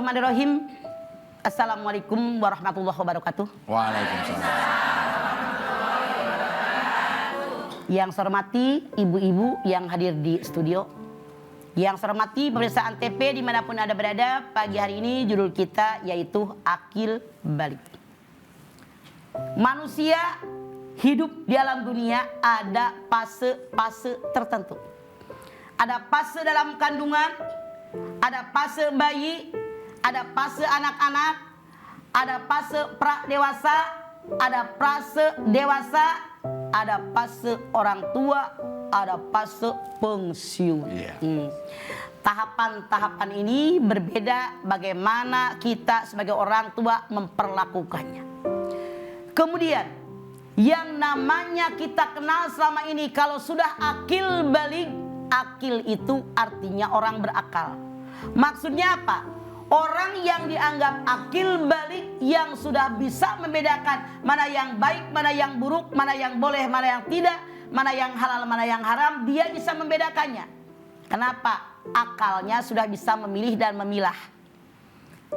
Bismillahirrahmanirrahim. Assalamualaikum warahmatullahi wabarakatuh. Waalaikumsalam. Yang saya hormati ibu-ibu yang hadir di studio, yang saya hormati pemirsa Antv dimanapun Anda berada, pagi hari ini judul kita yaitu akil balik. Manusia hidup di alam dunia ada fase-fase tertentu. Ada fase dalam kandungan, ada fase bayi, ada fase anak-anak, ada fase pra-dewasa, ada fase dewasa, ada fase orang tua, ada fase pensiun. Tahapan-tahapan ini berbeda bagaimana kita sebagai orang tua memperlakukannya. Kemudian yang namanya kita kenal selama ini, kalau sudah akil balik, akil itu artinya orang berakal. Maksudnya apa? Orang yang dianggap akil balik, yang sudah bisa membedakan mana yang baik, mana yang buruk, mana yang boleh, mana yang tidak, mana yang halal, mana yang haram, dia bisa membedakannya. Kenapa? Akalnya sudah bisa memilih dan memilah.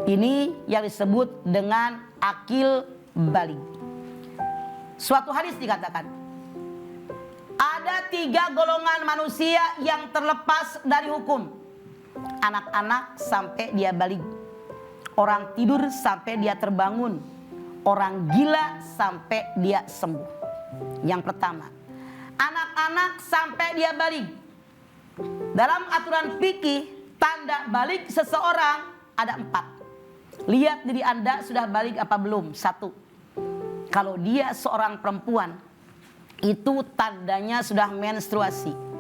Ini yang disebut dengan akil balik. Suatu hadis dikatakan, ada 3 golongan manusia yang terlepas dari hukum. Anak-anak sampai dia balik, orang tidur sampai dia terbangun, orang gila sampai dia sembuh. Yang pertama, anak-anak sampai dia balik. Dalam aturan fikih, tanda balik seseorang ada 4. Lihat diri Anda sudah balik apa belum. 1, kalau dia seorang perempuan, itu tandanya sudah menstruasi.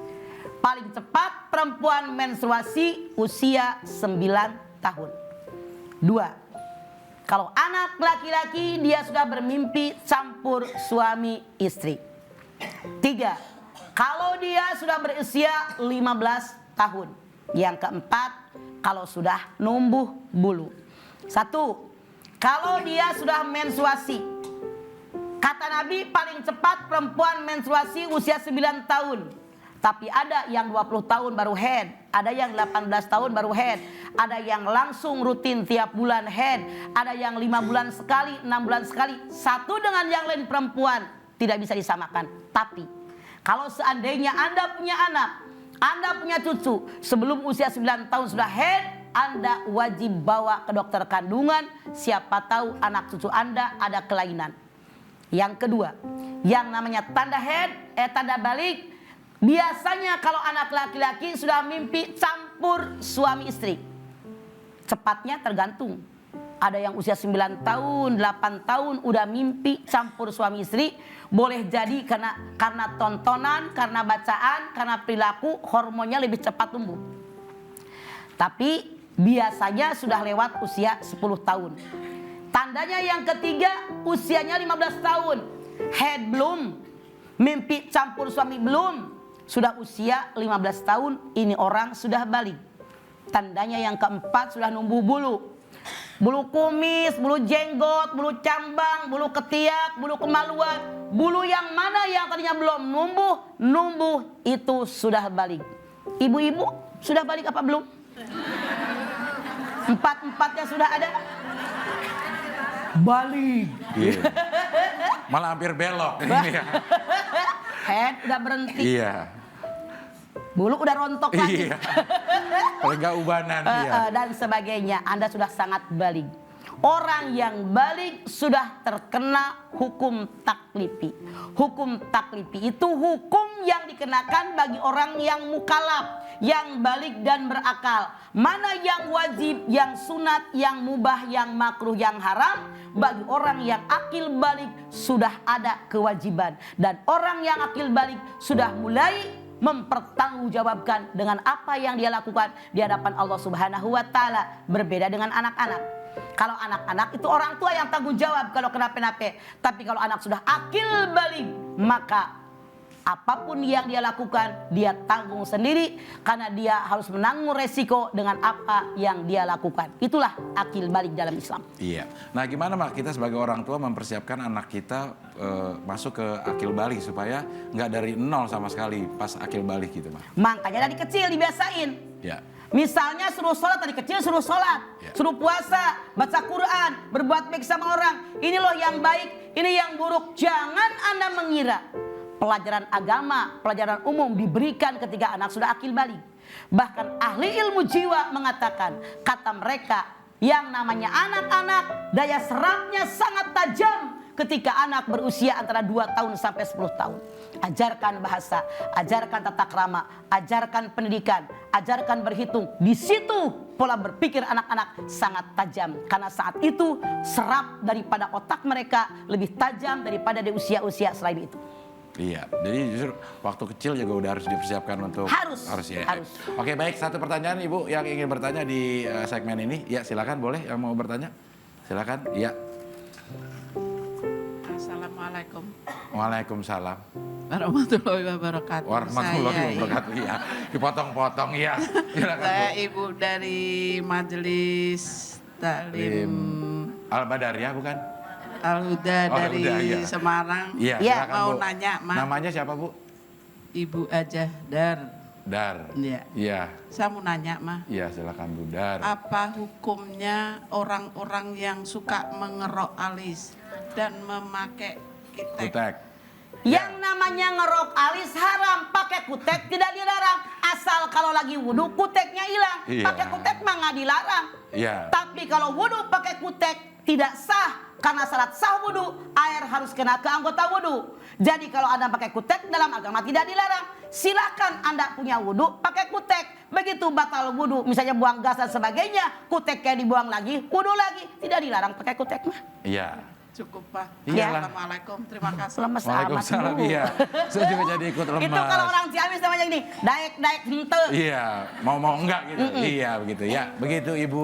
Paling cepat perempuan menstruasi usia 9 tahun. 2, kalau anak laki-laki dia sudah bermimpi campur suami istri. 3, kalau dia sudah berusia 15 tahun. Yang keempat, kalau sudah numbuh bulu. 1, kalau dia sudah menstruasi. Kata Nabi paling cepat perempuan menstruasi usia 9 tahun. Tapi ada yang 20 tahun baru head, ada yang 18 tahun baru head, ada yang langsung rutin tiap bulan head, ada yang 5 bulan sekali, 6 bulan sekali. Satu dengan yang lain perempuan tidak bisa disamakan. Tapi kalau seandainya Anda punya anak, Anda punya cucu, sebelum usia 9 tahun sudah head, Anda wajib bawa ke dokter kandungan. Siapa tahu anak cucu Anda ada kelainan. Yang kedua, yang namanya tanda head, tanda balik, biasanya kalau anak laki-laki sudah mimpi campur suami istri. Cepatnya tergantung. Ada yang usia 9 tahun, 8 tahun udah mimpi campur suami istri. Boleh jadi karena tontonan, karena bacaan, karena perilaku, hormonnya lebih cepat tumbuh. Tapi biasanya sudah lewat usia 10 tahun. Tandanya yang ketiga, usianya 15 tahun. Head belum, mimpi campur suami belum. Sudah usia 15 tahun, ini orang sudah balik. Tandanya yang keempat, sudah numbuh bulu. Bulu kumis, bulu jenggot, bulu cambang, bulu ketiak, bulu kemaluan. Bulu yang mana yang tadinya belum numbuh itu sudah balik. Ibu-ibu sudah balik apa belum? 4-4-nya sudah ada? Balik. Iya. Malah hampir belok. Head udah berhenti. Iya. Bulu udah rontok lagi. Iya. Kalau nggak ubanan. Iya. Dan sebagainya. Anda sudah sangat balik. Orang yang balik sudah terkena hukum taklifi. Hukum taklifi itu hukum yang dikenakan bagi orang yang mukallaf, yang balik dan berakal. Mana yang wajib, yang sunat, yang mubah, yang makruh, yang haram. Bagi orang yang akil balik sudah ada kewajiban. Dan orang yang akil balik sudah mulai mempertanggungjawabkan dengan apa yang dia lakukan di hadapan Allah Subhanahu wa Ta'ala. Berbeda dengan anak-anak. Kalau anak-anak itu orang tua yang tanggung jawab kalau kenapa-napa. Tapi kalau anak sudah akil balik, maka apapun yang dia lakukan, dia tanggung sendiri. Karena dia harus menanggung resiko dengan apa yang dia lakukan. Itulah akil balik dalam Islam. Iya. Nah gimana Mak, kita sebagai orang tua mempersiapkan anak kita masuk ke akil balik supaya nggak dari nol sama sekali pas akil balik gitu Mak. Makanya dari kecil dibiasain. Ya. Misalnya suruh sholat dari kecil, suruh sholat, suruh puasa, baca Quran, berbuat baik sama orang. Ini loh yang baik, ini yang buruk. Jangan Anda mengira pelajaran agama, pelajaran umum diberikan ketika anak sudah akil balik. Bahkan ahli ilmu jiwa mengatakan, kata mereka, yang namanya anak-anak daya serapnya sangat tajam ketika anak berusia antara 2 tahun sampai 10 tahun. Ajarkan bahasa, ajarkan tata krama, ajarkan pendidikan, ajarkan berhitung. Di situ pola berpikir anak-anak sangat tajam. Karena saat itu serap daripada otak mereka lebih tajam daripada di usia-usia selain itu. Iya, jadi justru waktu kecil juga udah harus dipersiapkan untuk Harus. ya. Harus. Oke, baik, satu pertanyaan Ibu yang ingin bertanya di segmen ini. Ya, silakan, boleh yang mau bertanya. Silakan. Ya. Assalamualaikum Waalaikumsalam. warahmatullahi wabarakatuh. Warahmatullahi wabarakatuh. Ya, dipotong-potong ya. Silakan. Saya Bu. ibu dari Majelis Taklim Al-Badariyah bukan? Al-Huda Oh, dari Al-Huda, iya. Semarang. Iya, Ya. silakan Mau Bu. nanya, Ma. Namanya siapa Bu? Ibu Ajah Dar. Dar. Iya. Iya. Saya mau nanya, Ma. Iya, silakan Bu Dar. Apa hukumnya orang-orang yang suka mengerok alis dan memakai kitek? Kutek. Yang namanya ngerok alis haram, pakai kutek tidak dilarang. Asal kalau lagi wudhu kuteknya hilang. Iya. Pakai kutek mah nggak dilarang. Iya. Tapi kalau wudhu pakai kutek tidak sah. Karena syarat sah wudhu, air harus kena ke anggota wudhu. Jadi kalau Anda pakai kutek dalam agama tidak dilarang. Silakan Anda punya wudhu pakai kutek. Begitu batal wudhu, misalnya buang gas dan sebagainya, kuteknya dibuang lagi, wudhu lagi. Tidak dilarang pakai kutek mah. Iya. Cukup, Pak. Iyalah. Assalamualaikum. Terima kasih. Lemes amat Waalaikumsalam. Bu. Iya. Saya juga jadi ikut lemas. Itu kalau orang Ciamis namanya gini, daek-daek hente. Iya, mau enggak gitu. Iya, begitu ya. Begitu Ibu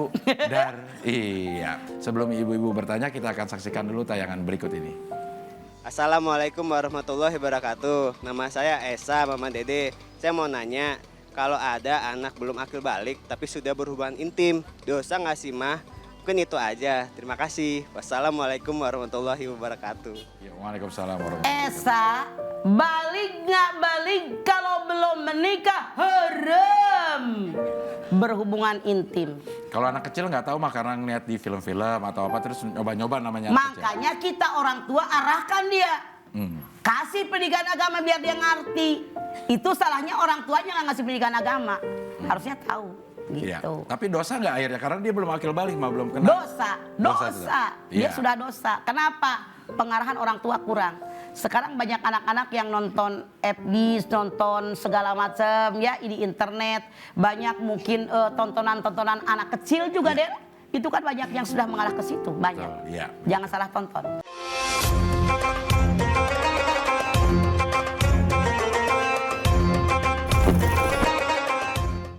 Dar. Iya. Sebelum ibu-ibu bertanya, kita akan saksikan dulu tayangan berikut ini. Assalamualaikum warahmatullahi wabarakatuh. Nama saya Esa, Mama Dede. Saya mau nanya, kalau ada anak belum akil balik tapi sudah berhubungan intim, dosa nggak sih, Mah? Mungkin itu aja. Terima kasih. Wassalamualaikum warahmatullahi wabarakatuh. Ya, Waalaikumsalam warahmatullahi wabarakatuh. Esa, balik nggak balik kalau belum menikah haram berhubungan intim. Kalau anak kecil nggak tahu mah karena ngeliat di film-film atau apa terus nyoba-nyoba namanya anak kecil. Makanya kita orang tua arahkan dia. Hmm. Kasih pendidikan agama biar dia ngerti. Itu salahnya orang tuanya nggak ngasih pendidikan agama. Harusnya tahu. Iya. Gitu. Tapi dosa nggak akhirnya karena dia belum akil balik mah belum kenal. Dosa. Dia Iya. sudah dosa. Kenapa? Pengarahan orang tua kurang. Sekarang banyak anak-anak yang nonton FB, nonton segala macam ya di internet. Banyak mungkin tontonan-tontonan anak kecil juga deh. Itu kan banyak yang sudah mengarah ke situ, banyak. Betul, iya. Jangan salah tonton.